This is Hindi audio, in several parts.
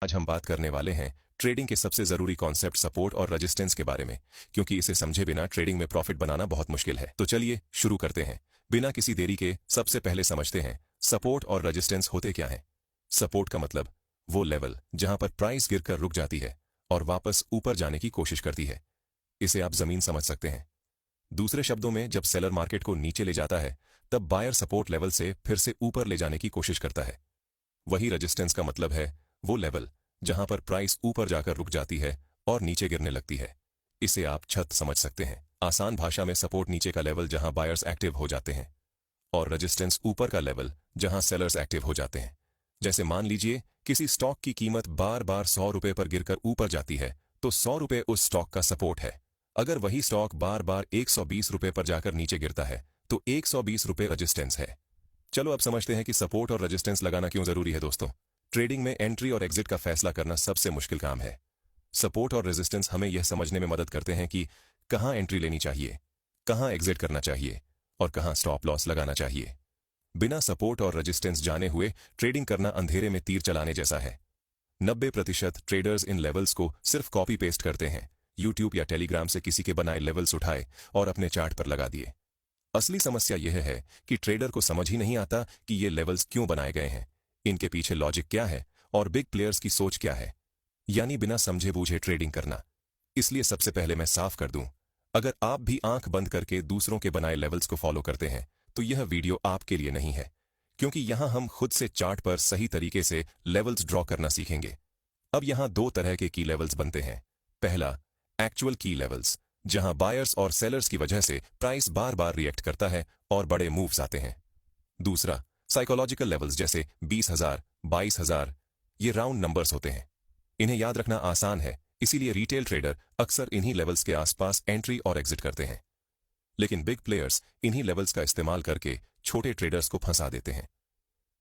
आज हम बात करने वाले हैं ट्रेडिंग के सबसे जरूरी कॉन्सेप्ट सपोर्ट और रेजिस्टेंस के बारे में, क्योंकि इसे समझे बिना ट्रेडिंग में प्रॉफिट बनाना बहुत मुश्किल है। तो चलिए शुरू करते हैं बिना किसी देरी के। सबसे पहले समझते हैं सपोर्ट और रेजिस्टेंस होते क्या हैं। सपोर्ट का मतलब वो लेवल जहां पर प्राइस गिरकर रुक जाती है और वापस ऊपर जाने की कोशिश करती है। इसे आप जमीन समझ सकते हैं। दूसरे शब्दों में, जब सेलर मार्केट को नीचे ले जाता है तब बायर सपोर्ट लेवल से फिर से ऊपर ले जाने की कोशिश करता है। वही रेजिस्टेंस का मतलब है वो लेवल जहां पर प्राइस ऊपर जाकर रुक जाती है और नीचे गिरने लगती है। इसे आप छत समझ सकते हैं। आसान भाषा में सपोर्ट नीचे का लेवल जहां बायर्स एक्टिव हो जाते हैं और रेजिस्टेंस ऊपर का लेवल जहां सेलर्स एक्टिव हो जाते हैं। जैसे मान लीजिए किसी स्टॉक की कीमत बार बार 100 रुपए पर गिरकर ऊपर जाती है तो 100 रुपए उस स्टॉक का सपोर्ट है। अगर वही स्टॉक बार बार 120 रुपए पर जाकर नीचे गिरता है तो 120 रुपए रेजिस्टेंस है। चलो अब समझते हैं कि सपोर्ट और रेजिस्टेंस लगाना क्यों जरूरी है। दोस्तों, ट्रेडिंग में एंट्री और एग्जिट का फैसला करना सबसे मुश्किल काम है। सपोर्ट और रेजिस्टेंस हमें यह समझने में मदद करते हैं कि कहां एंट्री लेनी चाहिए, कहां एग्जिट करना चाहिए और कहां स्टॉप लॉस लगाना चाहिए। बिना सपोर्ट और रेजिस्टेंस जाने हुए ट्रेडिंग करना अंधेरे में तीर चलाने जैसा है। 90% ट्रेडर्स इन लेवल्स को सिर्फ कॉपी पेस्ट करते हैं। यूट्यूब या टेलीग्राम से किसी के बनाए लेवल्स उठाए और अपने चार्ट पर लगा दिए। असली समस्या यह है कि ट्रेडर को समझ ही नहीं आता कि ये लेवल्स क्यों बनाए गए हैं, इनके पीछे लॉजिक क्या है और बिग प्लेयर्स की सोच क्या है। यानी बिना समझे बूझे ट्रेडिंग करना। इसलिए सबसे पहले मैं साफ कर दूं, अगर आप भी आंख बंद करके दूसरों के बनाए लेवल्स को फॉलो करते हैं तो यह वीडियो आपके लिए नहीं है, क्योंकि यहां हम खुद से चार्ट पर सही तरीके से लेवल्स ड्रॉ करना सीखेंगे। अब यहां दो तरह के की लेवल्स बनते हैं। पहला, एक्चुअल की लेवल्स, जहां बायर्स और सेलर्स की वजह से प्राइस बार बार रिएक्ट करता है और बड़े मूव्स आते हैं। दूसरा, साइकोलॉजिकल लेवल्स, जैसे 20,000, 22,000। ये राउंड नंबर्स होते हैं। इन्हें याद रखना आसान है, इसीलिए रिटेल ट्रेडर अक्सर इन्हीं लेवल्स के आसपास एंट्री और एग्जिट करते हैं। लेकिन बिग प्लेयर्स इन्हीं लेवल्स का इस्तेमाल करके छोटे ट्रेडर्स को फंसा देते हैं।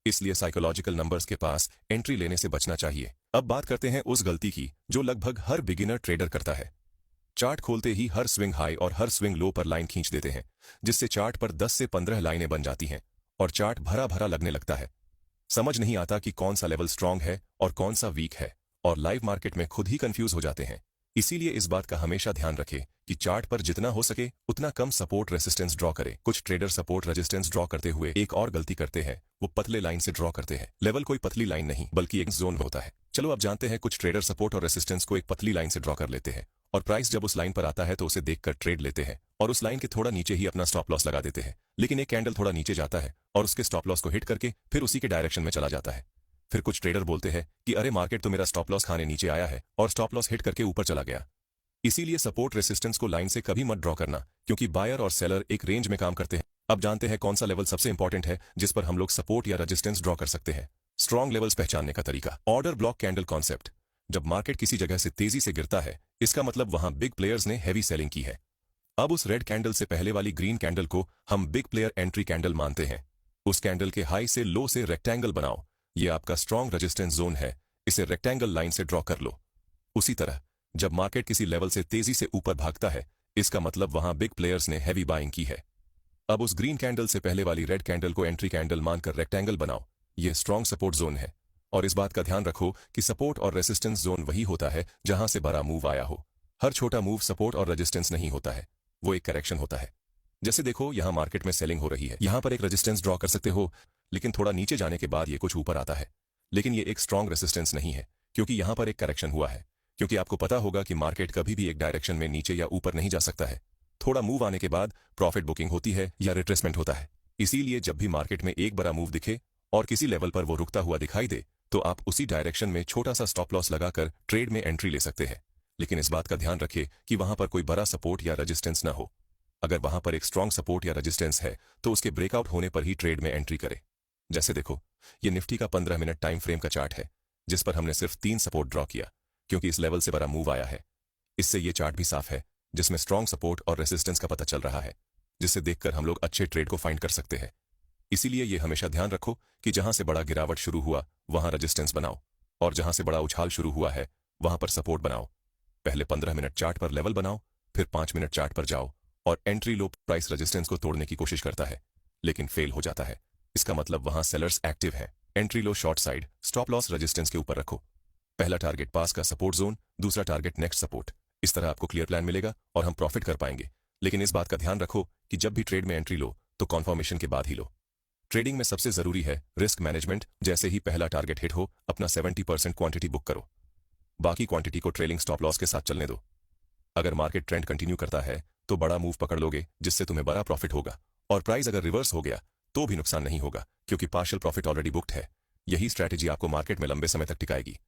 इसलिए साइकोलॉजिकल नंबर्स के पास एंट्री लेने से बचना चाहिए। अब बात करते हैं उस गलती की जो लगभग हर बिगिनर ट्रेडर करता है। चार्ट खोलते ही हर स्विंग हाई और हर स्विंग लो पर लाइन खींच देते हैं, जिससे चार्ट पर 10 से 15 लाइनें बन जाती हैं और चार्ट भरा भरा लगने लगता है। समझ नहीं आता कि कौन सा लेवल स्ट्रांग है और कौन सा वीक है, और लाइव मार्केट में खुद ही कंफ्यूज हो जाते हैं। इसीलिए इस बात का हमेशा ध्यान रखें कि चार्ट पर जितना हो सके उतना कम सपोर्ट रेजिस्टेंस ड्रॉ करें। कुछ ट्रेडर सपोर्ट रेजिस्टेंस ड्रॉ करते हुए एक और गलती करते हैं, वो पतले लाइन से ड्रॉ करते हैं। लेवल कोई पतली लाइन नहीं बल्कि एक जोन होता है। चलो अब जानते हैं, कुछ ट्रेडर सपोर्ट और रेजिस्टेंस को एक पतली लाइन से ड्रॉ कर लेते हैं और प्राइस जब उस लाइन पर आता है तो उसे देखकर ट्रेड लेते हैं और उस लाइन के थोड़ा नीचे ही अपना स्टॉप लॉस लगा देते हैं। लेकिन एक कैंडल थोड़ा नीचे जाता है और उसके स्टॉप लॉस को हिट करके फिर उसी के डायरेक्शन में चला जाता है। फिर कुछ ट्रेडर बोलते हैं कि अरे मार्केट तो मेरा स्टॉप लॉस खाने नीचे आया है और स्टॉप लॉस हिट करके ऊपर चला गया। इसीलिए सपोर्ट रेजिस्टेंस को लाइन से कभी मत ड्रॉ करना, क्योंकि बायर और सेलर एक रेंज में काम करते हैं। अब जानते हैं कौन सा लेवल सबसे इंपॉर्टेंट है जिस पर हम लोग सपोर्ट या रेजिस्टेंस ड्रॉ कर सकते हैं। स्ट्रॉन्ग लेवल्स पहचानने का तरीका। Order block candle concept. जब मार्केट किसी जगह से तेजी से गिरता है, इसका मतलब वहां बिग प्लेयर्स ने हैवी सेलिंग की है। अब उस रेड कैंडल से पहले वाली ग्रीन कैंडल को हम बिग प्लेयर एंट्री कैंडल मानते हैं। उस कैंडल के हाई से लो से रेक्टेंगल बनाओ, ये आपका स्ट्रॉन्ग रेजिस्टेंस जोन है। इसे रेक्टेंगल लाइन से ड्रॉ कर लो। उसी तरह जब मार्केट किसी लेवल से तेजी से ऊपर भागता है, इसका मतलब वहां बिग प्लेयर्स ने हैवी बाइंग की है। अब उस ग्रीन कैंडल से पहले वाली रेड कैंडल को एंट्री कैंडल मानकर रेक्टेंगल बनाओ, यह स्ट्रॉन्ग सपोर्ट जोन है। और इस बात का ध्यान रखो कि सपोर्ट और रेजिस्टेंस जोन वही होता है जहां से बड़ा मूव आया हो। हर छोटा मूव सपोर्ट और रेजिस्टेंस नहीं होता है, वो एक करेक्शन होता है। जैसे देखो, यहां मार्केट में सेलिंग हो रही है, यहां पर एक रेजिस्टेंस ड्रॉ कर सकते हो, लेकिन थोड़ा नीचे जाने के बाद ये कुछ ऊपर आता है। लेकिन ये एक स्ट्रॉन्ग रेजिस्टेंस नहीं है, क्योंकि यहां पर एक करेक्शन हुआ है। क्योंकि आपको पता होगा कि मार्केट कभी भी एक डायरेक्शन में नीचे या ऊपर नहीं जा सकता है। थोड़ा मूव आने के बाद प्रॉफिट बुकिंग होती है या रिट्रेसमेंट होता है। इसीलिए जब भी मार्केट में एक बड़ा मूव दिखे और किसी लेवल पर वो रुकता हुआ दिखाई दे, तो आप उसी डायरेक्शन में छोटा सा स्टॉप लॉस लगाकर ट्रेड में एंट्री ले सकते हैं। लेकिन इस बात का ध्यान रखें कि वहां पर कोई बड़ा सपोर्ट या रेजिस्टेंस ना हो। अगर वहां पर एक स्ट्रॉन्ग सपोर्ट या रेजिस्टेंस है तो उसके ब्रेकआउट होने पर ही ट्रेड में एंट्री करें। जैसे देखो, ये निफ्टी का 15 मिनट टाइम फ्रेम का चार्ट है, जिस पर हमने सिर्फ 3 सपोर्ट ड्रॉ किया, क्योंकि इस लेवल से बड़ा मूव आया है। इससे ये चार्ट भी साफ है, जिसमें स्ट्रॉन्ग सपोर्ट और रेजिस्टेंस का पता चल रहा है, जिससे देखकर हम लोग अच्छे ट्रेड को फाइंड कर सकते हैं। इसीलिए ये हमेशा ध्यान रखो कि जहां से बड़ा गिरावट शुरू हुआ वहां रेजिस्टेंस बनाओ, और जहां से बड़ा उछाल शुरू हुआ है वहां पर सपोर्ट बनाओ। पहले 15 मिनट चार्ट पर लेवल बनाओ, फिर 5 मिनट चार्ट पर जाओ और एंट्री लो प्राइस रेजिस्टेंस को तोड़ने की कोशिश करता है, लेकिन फेल हो जाता है। इसका मतलब वहां सेलर्स एक्टिव हैं। एंट्री लो short side, stop loss resistance के ऊपर रखो। पहला टारगेट पास का सपोर्ट जोन, दूसरा टारगेट नेक्स्ट सपोर्ट। इस तरह आपको क्लियर प्लान मिलेगा और हम प्रॉफिट कर पाएंगे। लेकिन इस बात का ध्यान रखो कि जब भी ट्रेड में एंट्री लो तो कॉन्फर्मेशन के बाद ही लो। ट्रेडिंग में सबसे जरूरी है रिस्क मैनेजमेंट। जैसे ही पहला टारगेट हिट हो, अपना 70% क्वांटिटी बुक करो, बाकी क्वांटिटी को ट्रेलिंग स्टॉप लॉस के साथ चलने दो। अगर मार्केट ट्रेंड कंटिन्यू करता है तो बड़ा मूव पकड़ लोगे, जिससे तुम्हें बड़ा प्रॉफिट होगा। और प्राइस अगर रिवर्स हो गया तो भी नुकसान नहीं होगा, क्योंकि पार्शियल प्रॉफिट ऑलरेडी बुक्ड है। यही स्ट्रैटेजी आपको मार्केट में लंबे समय तक टिकाएगी।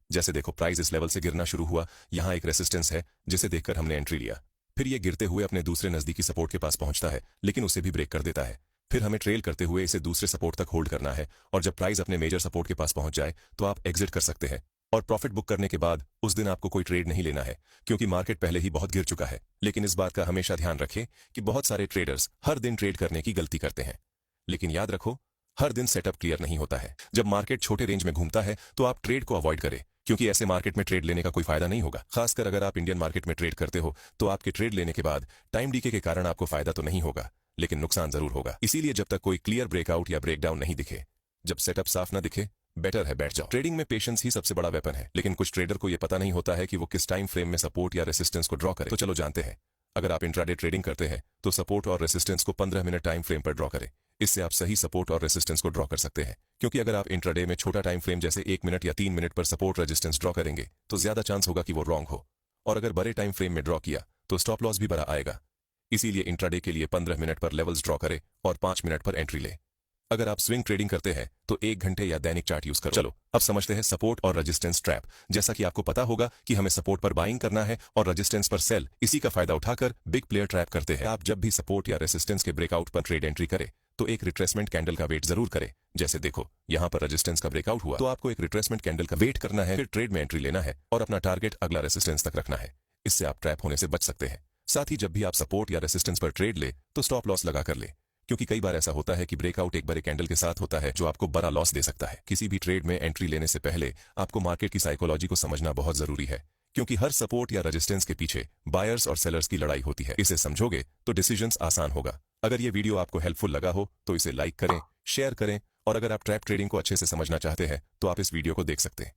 जैसे देखो, प्राइस इस लेवल से गिरना शुरू हुआ, यहाँ एक रेसिस्टेंस है जिसे देखकर हमने एंट्री लिया। फिर ये गिरते हुए अपने दूसरे नजदीकी सपोर्ट के पास पहुंचता है, लेकिन उसे भी ब्रेक कर देता है। फिर हमें ट्रेल करते हुए इसे दूसरे सपोर्ट तक होल्ड करना है, और जब प्राइस अपने मेजर सपोर्ट के पास पहुंच जाए तो आप एग्जिट कर सकते हैं। और प्रॉफिट बुक करने के बाद उस दिन आपको कोई ट्रेड नहीं लेना है, क्योंकि मार्केट पहले ही बहुत गिर चुका है। लेकिन इस बात का हमेशा ध्यान रखें कि बहुत सारे ट्रेडर्स हर दिन ट्रेड करने की गलती करते हैं। लेकिन याद रखो, हर दिन सेटअप क्लियर नहीं होता है। जब मार्केट छोटे रेंज में घूमता है तो आप ट्रेड को अवॉइड करें, क्योंकि ऐसे मार्केट में ट्रेड लेने का कोई फायदा नहीं होगा। खासकर अगर आप इंडियन मार्केट में ट्रेड करते हो तो आपके ट्रेड लेने के बाद टाइम डीके के कारण आपको फायदा तो नहीं होगा, लेकिन नुकसान जरूर होगा। इसीलिए जब तक कोई क्लियर ब्रेकआउट या ब्रेकडाउन नहीं दिखे, जब सेटअप साफ ना दिखे, बेटर है बैठ जाओ। ट्रेडिंग में पेशेंस ही सबसे बड़ा वेपन है, लेकिन कुछ ट्रेडर को यह पता नहीं होता है कि वो किस टाइम फ्रेम में सपोर्ट या रेसिस्टेंस को ड्रॉ करे। तो चलो जानते हैं। अगर आप इंट्राडे ट्रेडिंग करते हैं तो सपोर्ट और रेसिस्टेंस को 15 मिनट टाइम फ्रेम पर ड्रॉ करें। इससे आप सही सपोर्ट और रेसिस्टेंस को ड्रॉ कर सकते हैं, क्योंकि अगर आप इंट्राडे में छोटा टाइम फ्रेम जैसे 1 मिनट या 3 मिनट पर सपोर्ट रेजिस्टेंस ड्रॉ करेंगे तो ज्यादा चांस होगा कि वो रॉन्ग हो। और अगर बड़े टाइम फ्रेम में ड्रॉ किया तो स्टॉप लॉस भी बड़ा आएगा। इसीलिए इंट्राडे के लिए 15 मिनट पर लेवल्स ड्रॉ करें और 5 मिनट पर एंट्री ले। अगर आप स्विंग ट्रेडिंग करते हैं तो 1 घंटे या दैनिक चार्ट यूज करो। चलो अब समझते हैं सपोर्ट और रेजिस्टेंस ट्रैप। जैसा कि आपको पता होगा कि हमें सपोर्ट पर बाइंग करना है और रेजिस्टेंस पर सेल। इसी का फायदा उठाकर बिग प्लेयर ट्रैप करते हैं। आप जब भी सपोर्ट या रेजिस्टेंस के ब्रेकआउट पर ट्रेड एंट्री करें तो एक रिट्रेसमेंट कैंडल का वेट जरूर करें। जैसे देखो, यहाँ पर रेजिस्टेंस का ब्रेकआउट हुआ तो आपको एक रिट्रेसमेंट कैंडल का वेट करना है, फिर ट्रेड में एंट्री लेना है और अपना टारगेट अगला रेजिस्टेंस तक रखना है। इससे आप ट्रैप होने से बच सकते हैं। साथ ही जब भी आप सपोर्ट या रेजिस्टेंस पर ट्रेड ले तो स्टॉप लॉस लगा कर ले, क्योंकि कई बार ऐसा होता है कि ब्रेकआउट एक बड़े कैंडल के साथ होता है जो आपको बड़ा लॉस दे सकता है। किसी भी ट्रेड में एंट्री लेने से पहले आपको मार्केट की साइकोलॉजी को समझना बहुत जरूरी है, क्योंकि हर सपोर्ट या रेजिस्टेंस के पीछे बायर्स और सेलर्स की लड़ाई होती है। इसे समझोगे तो डिसीजंस आसान होगा। अगर ये वीडियो आपको हेल्पफुल लगा हो तो इसे लाइक करें, शेयर करें, और अगर आप ट्रैप ट्रेडिंग को अच्छे से समझना चाहते हैं तो आप इस वीडियो को देख सकते हैं।